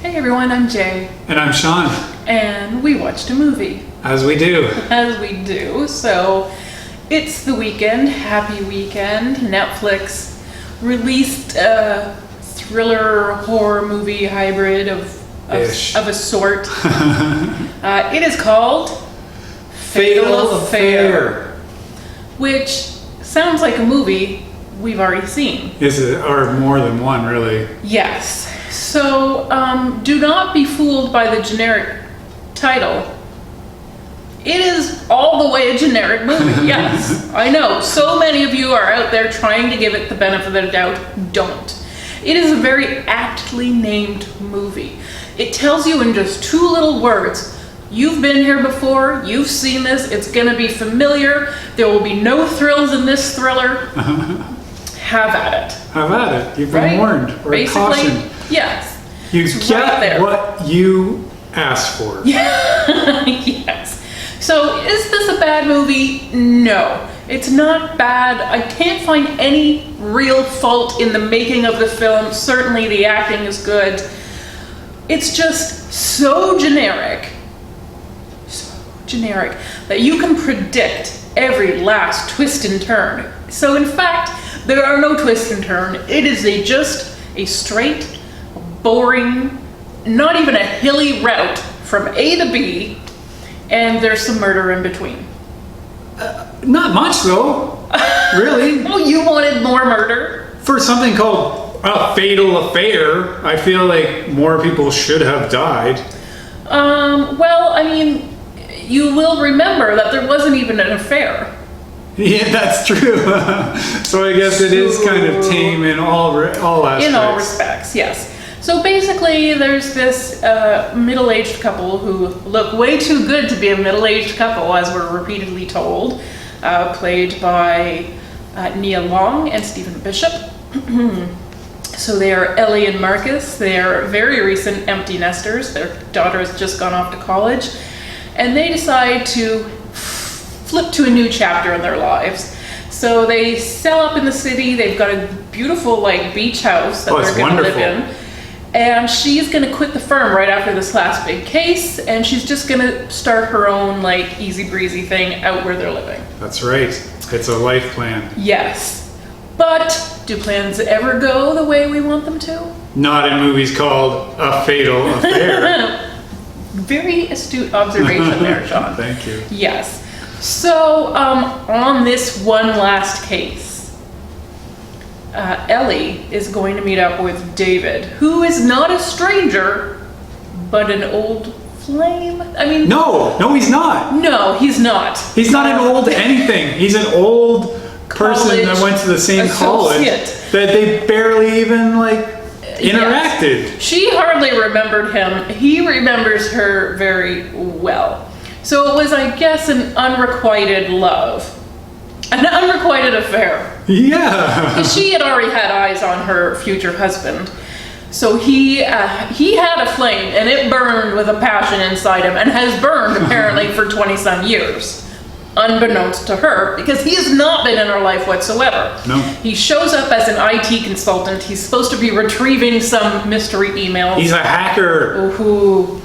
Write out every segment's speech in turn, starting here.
Hey everyone, I'm Jay. And I'm Sean. And we watched a movie. As we do. As we do. So, it's the weekend. Happy weekend. Netflix released a thriller horror movie hybrid of a sort. It is called Fatal Affair. Which sounds like a movie we've already seen. Is it, or more than one, really? Yes. So, do not be fooled by the generic title. It is all the way a generic movie, yes. I know, so many of you are out there trying to give it the benefit of the doubt. Don't. It is a very aptly named movie. It tells you in just two little words, you've been here before, you've seen this, it's gonna be familiar, there will be no thrills in this thriller. Have at it. Have at it. You've been warned or cautioned. Yes. You get what you asked for. Yes. So, is this a bad movie? No. It's not bad. I can't find any real fault in the making of the film. Certainly the acting is good. It's just so generic that you can predict every last twist and turn. So in fact, there are no twists and turns. It is just a straight, boring, not even a hilly route from A to B, and there's some murder in between. Not much, though. Really. Oh, you wanted more murder? For something called a fatal affair, I feel like more people should have died. Well, I mean, you will remember that there wasn't even an affair. Yeah, that's true. So I guess it is kind of tame in all aspects. In all respects, yes. So basically, there's this middle-aged couple who look way too good to be a middle-aged couple, as we're repeatedly told, played by Nia Long and Stephen Bishop. So they are Ellie and Marcus. They are very recent empty nesters. Their daughter has just gone off to college, and they decide to flip to a new chapter in their lives. So they sell up in the city. They've got a beautiful beach house that they're going to live in. And she's going to quit the firm right after this last big case, and she's just going to start her own easy breezy thing out where they're living. That's right. It's a life plan. Yes. But do plans ever go the way we want them to? Not in movies called A Fatal Affair. Very astute observation there, Sean. Thank you. Yes. So, on this one last case, Ellie is going to meet up with David, who is not a stranger, but an old flame. I mean... No, he's not. No, he's not. He's not an old anything. He's an old person that went to the same college that they barely even, interacted. Yes. She hardly remembered him. He remembers her very well. So it was, I guess, an unrequited love. An unrequited affair. Yeah. Because she had already had eyes on her future husband. So he had a flame, and it burned with a passion inside him, and has burned, apparently, for 20-some years. Unbeknownst to her, because he has not been in her life whatsoever. No. He shows up as an IT consultant. He's supposed to be retrieving some mystery emails. He's a hacker. Ooh.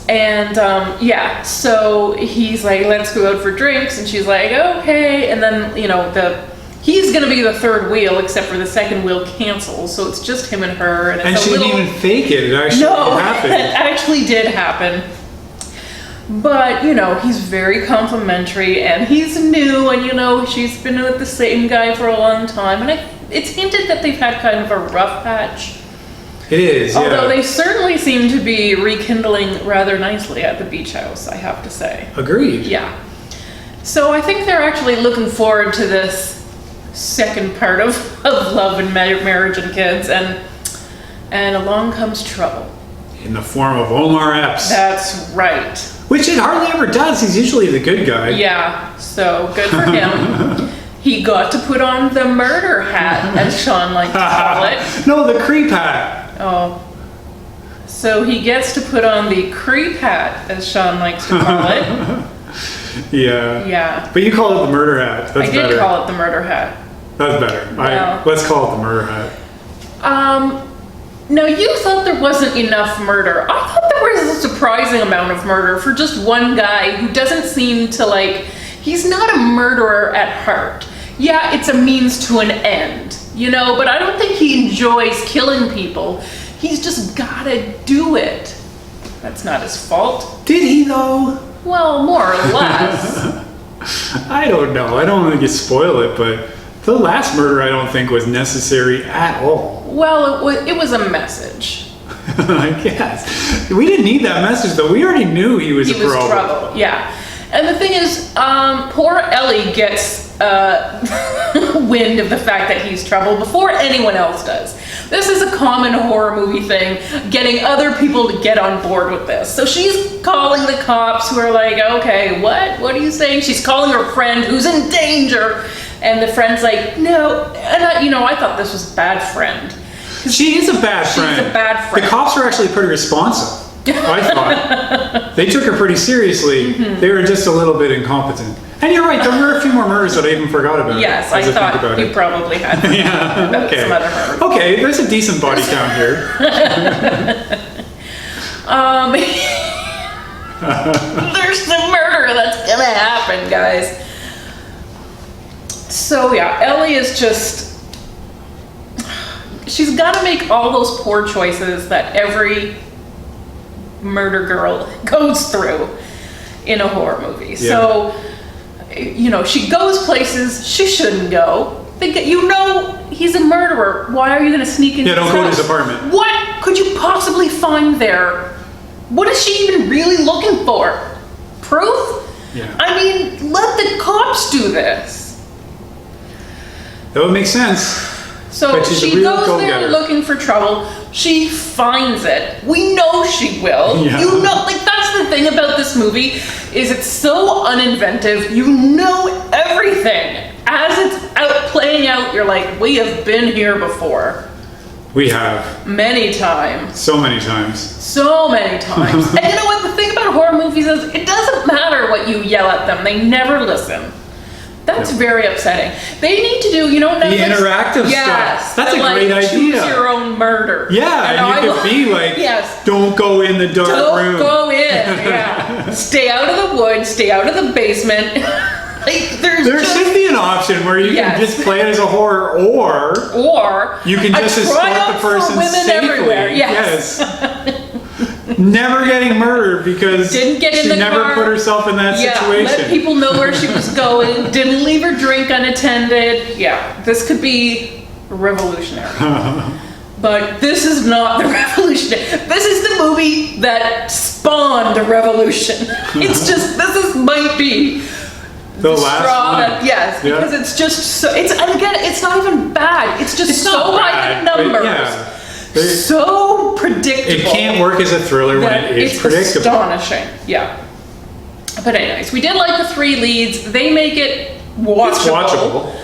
And so he's like, let's go out for drinks, and she's like, okay. And then he's gonna be the third wheel, except for the second wheel cancels, so it's just him and her. And she didn't even fake it. It actually happened. It actually did happen. But he's very complimentary, and he's new, and she's been with the same guy for a long time, and it's hinted that they've had kind of a rough patch. It is, Although they certainly seem to be rekindling rather nicely at the beach house, I have to say. Agreed. Yeah. So I think they're actually looking forward to this second part of love and marriage and kids, and along comes trouble. In the form of Omar Epps. That's right. Which it hardly ever does. He's usually the good guy. Yeah, so good for him. He got to put on the murder hat, as Sean liked to call it. No, the creep hat. Oh. So he gets to put on the creep hat, as Sean likes to call it. Yeah. Yeah. But you call it the murder hat. That's better. I did call it the murder hat. That's better. Well, Let's call it the murder hat. Now, you thought there wasn't enough murder. I thought there was a surprising amount of murder for just one guy who doesn't seem to like... He's not a murderer at heart. Yeah, it's a means to an end, you know, but I don't think he enjoys killing people. He's just gotta do it. That's not his fault. Did he, though? Well, more or less. I don't know. I don't want to get spoil it, but the last murder I don't think was necessary at all. Well, it was a message. I guess. We didn't need that message, though. We already knew he was a problem. He was trouble, yeah. And the thing is, poor Ellie gets wind of the fact that he's trouble before anyone else does. This is a common horror movie thing, getting other people to get on board with this. So she's calling the cops who are like, okay, what are you saying? She's calling her friend who's in danger. And the friend's like, no. And I thought this was a bad friend. She is a bad friend. She's a bad friend. The cops were actually pretty responsive. I thought. They took her pretty seriously. Mm-hmm. They were just a little bit incompetent. And you're right, there were a few more murders that I even forgot about. Yes, I thought you probably had okay. Some other murders. Okay, there's a decent body count here. There's some murder that's gonna happen, guys. So yeah, Ellie is just... She's gotta make all those poor choices that every murder girl goes through in a horror movie. Yeah. So, she goes places she shouldn't go. He's a murderer. Why are you going to sneak into his house? Yeah, don't go to his apartment. What could you possibly find there? What is she even really looking for? Proof? Yeah. I mean, let the cops do this. That would make sense. So she goes there looking for trouble. She finds it. We know she will. Yeah. That's the thing about this movie, is it's so uninventive. You know everything. As it's playing out, you're like, we have been here before. We have. Many times. So many times. So many times. And you know what? The thing about horror movies is it doesn't matter what you yell at them. They never listen. That's very upsetting. They need to do, Netflix. The interactive stuff. That's a great idea. Choose your own murder. Yeah, and you could be like, don't go in the dark room. Don't go in, yeah. Stay out of the woods, stay out of the basement. There should be an option where you can just play it as a horror, or you can just escort the person safely. Everywhere. Yes. Never getting murdered because she never put herself in that situation. Let people know where she was going. Didn't leave her drink unattended. Yeah, this could be revolutionary. But this is not the revolutionary. This is the movie that spawned a revolution. It's just, might be the last one. Yes, because it's just so, and again, it's not even bad. It's just so high in numbers. So predictable. It can't work as a thriller when it is predictable. It's astonishing, yeah. But anyways, we did like the three leads. They make it watchable. It's watchable.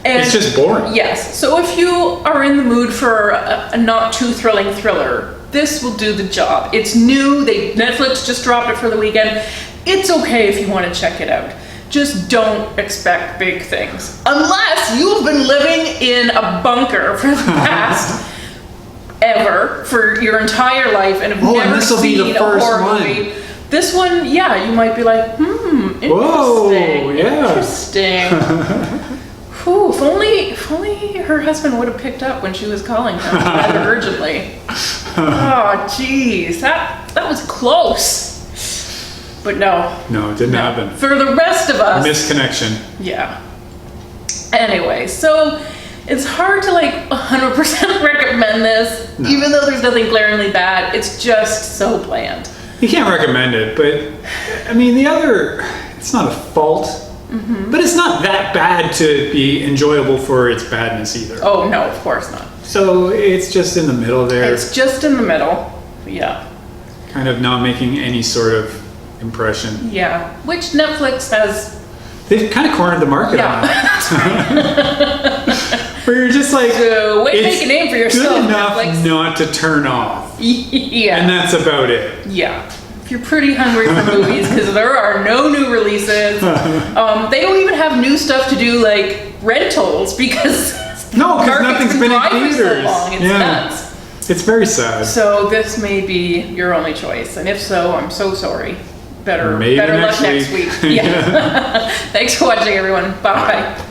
And it's just boring. Yes. So if you are in the mood for a not too thrilling thriller, this will do the job. It's new. Netflix just dropped it for the weekend. It's okay if you want to check it out. Just don't expect big things. Unless you've been living in a bunker for the past... ever for your entire life and have never seen a horror movie. This one, you might be like, interesting. Whoa, yeah. Interesting. Whew, if only her husband would have picked up when she was calling him rather urgently. Oh, jeez, that was close. But no. No, it didn't happen. For the rest of us. Misconnection. Yeah. Anyway, so it's hard to 100% recommend this, even though there's nothing glaringly bad. It's just so bland. You can't recommend it, but I mean, it's not a fault, but it's not that bad to be enjoyable for its badness either. Oh, no, of course not. So it's just in the middle there. It's just in the middle, yeah. Kind of not making any sort of impression. Yeah, which Netflix has... They've kind of cornered the market on that. Where you're just like, so way to make a name for yourself. Good enough Netflix. Not to turn off. Yeah. And that's about it. Yeah. If you're pretty hungry for movies, because there are no new releases. They don't even have new stuff to do, like rentals, because nothing's been in theaters. So long. It's nuts. It's very sad. So this may be your only choice, and if so, I'm so sorry. Better luck next week. Yeah. Thanks for watching, everyone. Bye.